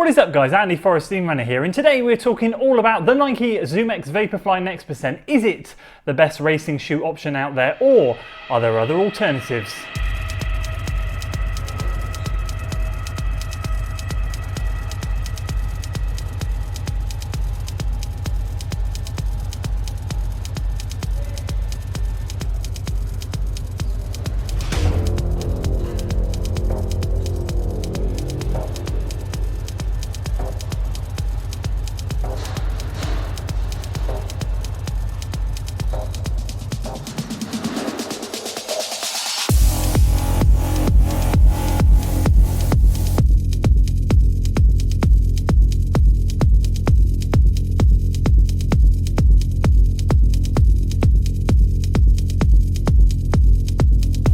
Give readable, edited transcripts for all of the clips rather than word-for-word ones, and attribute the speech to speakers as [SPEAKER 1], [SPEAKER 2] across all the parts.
[SPEAKER 1] What is up guys, Andy Forrest Steam Runner here, and today we're talking all about the Nike ZoomX Vaporfly Next Percent. Is it the best racing shoe option out there, or are there other alternatives?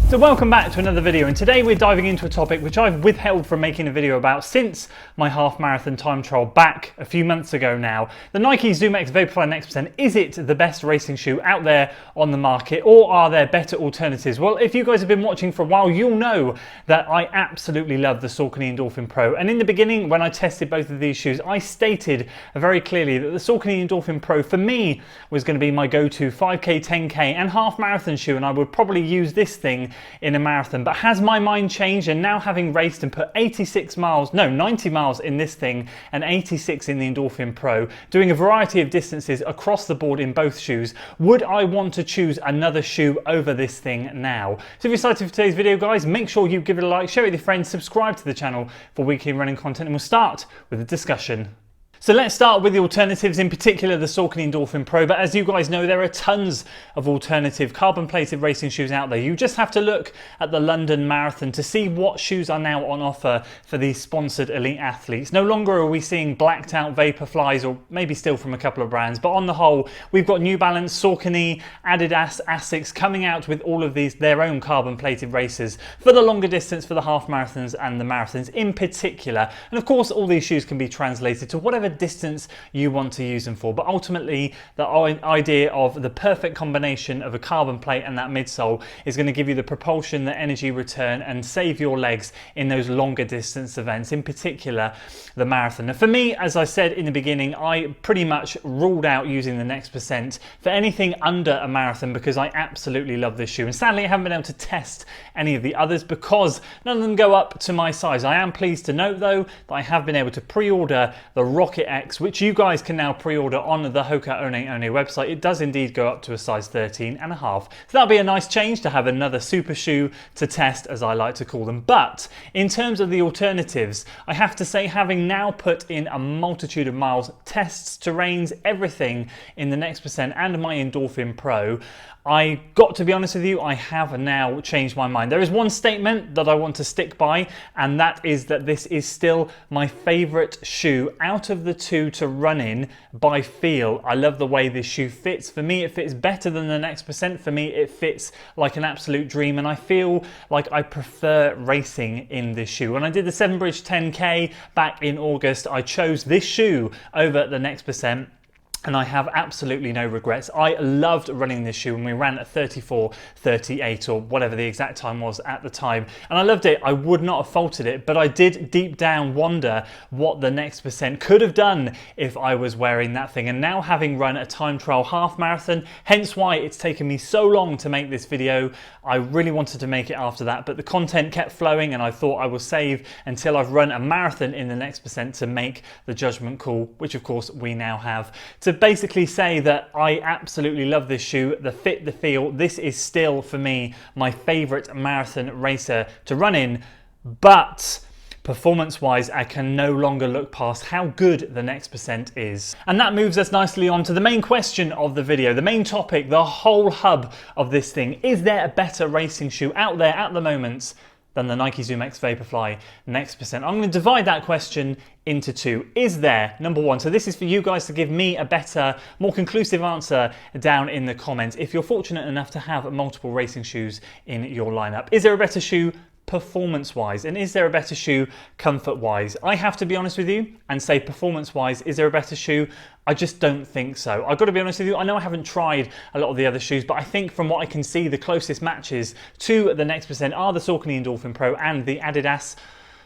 [SPEAKER 1] So welcome back to another video, and today we're diving into a topic which I've withheld from making a video about since my half marathon time trial back a few months ago now. The Nike ZoomX Vaporfly Next Percent, is it the best racing shoe out there on the market, or are there better alternatives? Well, if you guys have been watching for a while, you'll know that I absolutely love the Saucony Endorphin Pro, and in the beginning when I tested both of these shoes, I stated very clearly that the Saucony Endorphin Pro for me was going to be my go-to 5k, 10k and half marathon shoe, and I would probably use this thing in a marathon. But has my mind changed, and now having raced and put 90 miles in this thing and 86 in the Endorphin Pro, doing a variety of distances across the board in both shoes, would I want to choose another shoe over this thing now? So if you're excited for today's video guys, make sure you give it a like, share it with your friends, subscribe to the channel for weekly running content, and we'll start with a discussion. So let's start with the alternatives, in particular the Saucony Endorphin Pro, but as you guys know, there are tons of alternative carbon-plated racing shoes out there. You just have to look at the London Marathon to see what shoes are now on offer for these sponsored elite athletes. No longer are we seeing blacked out Vaporflies, or maybe still from a couple of brands, but on the whole, we've got New Balance, Saucony, Adidas, Asics coming out with all of these, their own carbon-plated races for the longer distance, for the half marathons and the marathons in particular. And of course, all these shoes can be translated to whatever distance you want to use them for, but ultimately the idea of the perfect combination of a carbon plate and that midsole is going to give you the propulsion, the energy return, and save your legs in those longer distance events, in particular the marathon. Now for me, as I said in the beginning, I pretty much ruled out using the Next Percent for anything under a marathon because I absolutely love this shoe, and sadly I haven't been able to test any of the others because none of them go up to my size. I am pleased to note though that I have been able to pre-order the Rocket X, which you guys can now pre-order on the Hoka One website. It does indeed go up to a size 13.5. So that'll be a nice change to have another super shoe to test, as I like to call them. But in terms of the alternatives, I have to say, having now put in a multitude of miles, tests, terrains, everything in the Next Percent and my Endorphin Pro, I got to be honest with you, I have now changed my mind. There is one statement that I want to stick by, and that is that this is still my favorite shoe out of the two to run in by feel. I love the way this shoe fits. For me, it fits better than the Next Percent. For me, it fits like an absolute dream, and I feel like I prefer racing in this shoe. When I did the Seven Bridge 10k back in August, I chose this shoe over the Next Percent, and I have absolutely no regrets. I loved running this shoe, and we ran at 34:38 or whatever the exact time was at the time, and I loved it. I would not have faulted it, but I did deep down wonder what the Next Percent could have done if I was wearing that thing. And now having run a time trial half marathon, hence why it's taken me so long to make this video, I really wanted to make it after that, but the content kept flowing and I thought I will save until I've run a marathon in the Next Percent to make the judgment call, which of course we now have. To basically say that I absolutely love this shoe, the fit, the feel, this is still for me my favorite marathon racer to run in, but performance-wise, I can no longer look past how good the Next Percent is. And that moves us nicely on to the main question of the video, the main topic, the whole hub of this thing. Is there a better racing shoe out there at the moment than the Nike ZoomX Vaporfly Next Percent? I'm going to divide that question into two. Is there, number one, so this is for you guys to give me a better, more conclusive answer down in the comments if you're fortunate enough to have multiple racing shoes in your lineup. Is there a better shoe performance-wise, and is there a better shoe comfort-wise? I have to be honest with you and say performance-wise, is there a better shoe? I just don't think so. I've got to be honest with you, I know I haven't tried a lot of the other shoes, but I think from what I can see, the closest matches to the Next Percent are the Saucony Endorphin Pro and the Adidas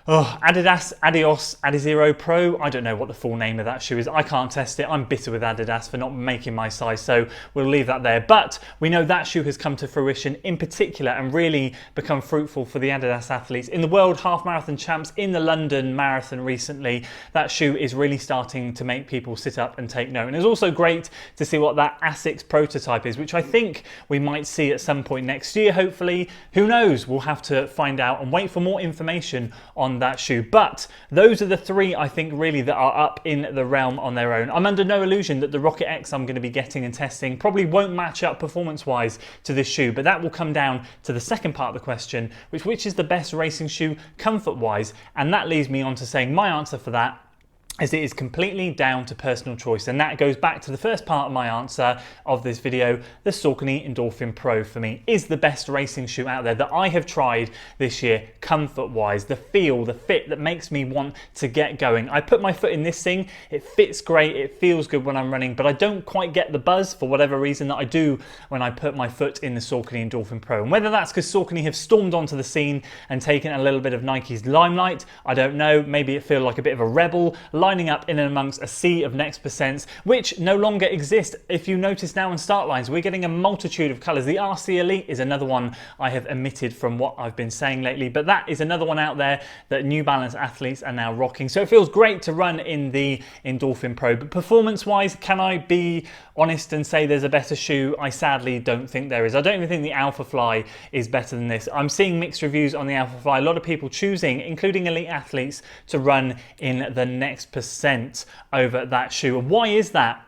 [SPEAKER 1] Oh, Adidas Adios Adizero Pro. I don't know what the full name of that shoe is. I can't test it. I'm bitter with Adidas for not making my size, so we'll leave that there. But we know that shoe has come to fruition in particular and really become fruitful for the Adidas athletes. In the World Half Marathon Champs, in the London Marathon recently, that shoe is really starting to make people sit up and take note. And it's also great to see what that Asics prototype is, which I think we might see at some point next year, hopefully. Who knows? We'll have to find out and wait for more information on that shoe. But those are the three I think really that are up in the realm on their own. I'm under no illusion that the Rocket X I'm going to be getting and testing probably won't match up performance wise to this shoe, but that will come down to the second part of the question, which is the best racing shoe comfort wise, and that leads me on to saying my answer for that is it is completely down to personal choice, and that goes back to the first part of my answer of this video. The Saucony Endorphin Pro for me is the best racing shoe out there that I have tried this year, comfort wise, the feel, the fit that makes me want to get going. I put my foot in this thing, it fits great, it feels good when I'm running, but I don't quite get the buzz for whatever reason that I do when I put my foot in the Saucony Endorphin Pro. And whether that's because Saucony have stormed onto the scene and taken a little bit of Nike's limelight, I don't know, maybe it feels like a bit of a rebel, lining up in and amongst a sea of next percents, which no longer exist. If you notice now in start lines, we're getting a multitude of colours. The RC Elite is another one I have omitted from what I've been saying lately, but that is another one out there that New Balance athletes are now rocking. So it feels great to run in the Endorphin Pro, but performance-wise, can I be honest and say there's a better shoe? I sadly don't think there is. I don't even think the Alphafly is better than this. I'm seeing mixed reviews on the Alphafly. A lot of people choosing, including elite athletes, to run in the next percent over that shoe. And why is that?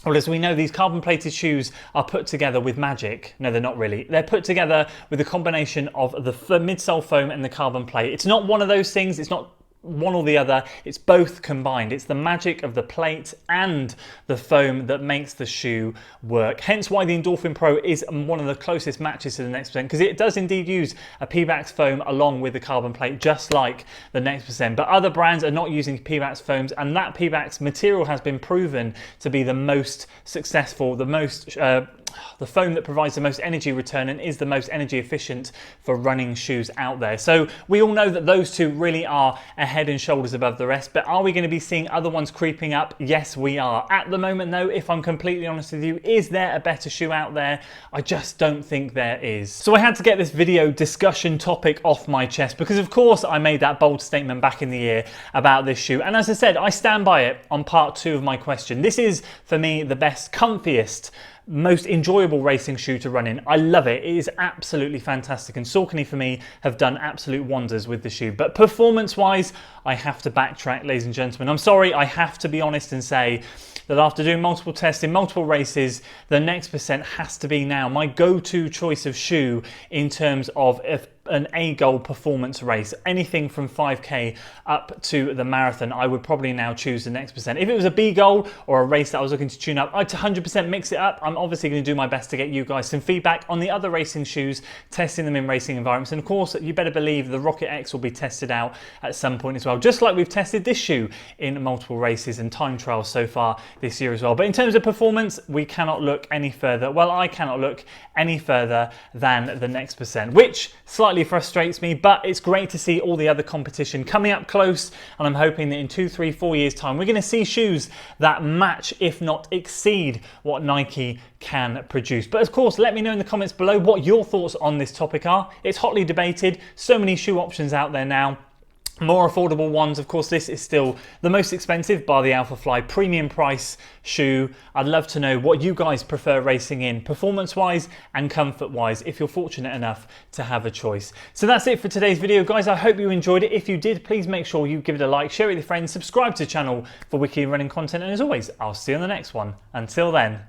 [SPEAKER 1] Well, as we know, these carbon-plated shoes are put together with magic. No, they're not really. They're put together with a combination of the midsole foam and the carbon plate. It's not one of those things. It's not one or the other, it's both combined. It's the magic of the plate and the foam that makes the shoe work. Hence why the Endorphin Pro is one of the closest matches to the Next Percent, because it does indeed use a Pebax foam along with the carbon plate, just like the Next Percent. But other brands are not using Pebax foams, and that Pebax material has been proven to be the most successful, the foam that provides the most energy return and is the most energy efficient for running shoes out there. So we all know that those two really are a head and shoulders above the rest, but are we going to be seeing other ones creeping up? Yes, we are. At the moment though, if I'm completely honest with you, is there a better shoe out there? I just don't think there is. So I had to get this video discussion topic off my chest because of course I made that bold statement back in the year about this shoe, and as I said, I stand by it on part 2 of my question. This is for me the best, comfiest, most enjoyable racing shoe to run in. I love it. It is absolutely fantastic, and Saucony for me have done absolute wonders with the shoe. But performance wise, I have to backtrack, ladies and gentlemen. I'm sorry, I have to be honest and say that after doing multiple tests in multiple races, the Next Percent has to be now my go-to choice of shoe in terms of an A-goal performance race. Anything from 5K up to the marathon, I would probably now choose the Next Percent. If it was a B goal or a race that I was looking to tune up, I'd 100% mix it up. I'm obviously going to do my best to get you guys some feedback on the other racing shoes, testing them in racing environments. And of course, you better believe the Rocket X will be tested out at some point as well, just like we've tested this shoe in multiple races and time trials so far this year as well. But in terms of performance, we cannot look any further. Well, I cannot look any further than the Next Percent, which slightly frustrates me, but it's great to see all the other competition coming up close, and I'm hoping that in 2, 3, 4 years time we're going to see shoes that match, if not exceed, what Nike can produce. But of course, let me know in the comments below what your thoughts on this topic are. It's hotly debated, so many shoe options out there now. More affordable ones, of course, this is still the most expensive by the Alphafly premium price shoe. I'd love to know what you guys prefer racing in, performance-wise and comfort-wise, if you're fortunate enough to have a choice. So that's it for today's video, guys. I hope you enjoyed it. If you did, please make sure you give it a like, share it with your friends, subscribe to the channel for weekly running content, and as always, I'll see you on the next one. Until then.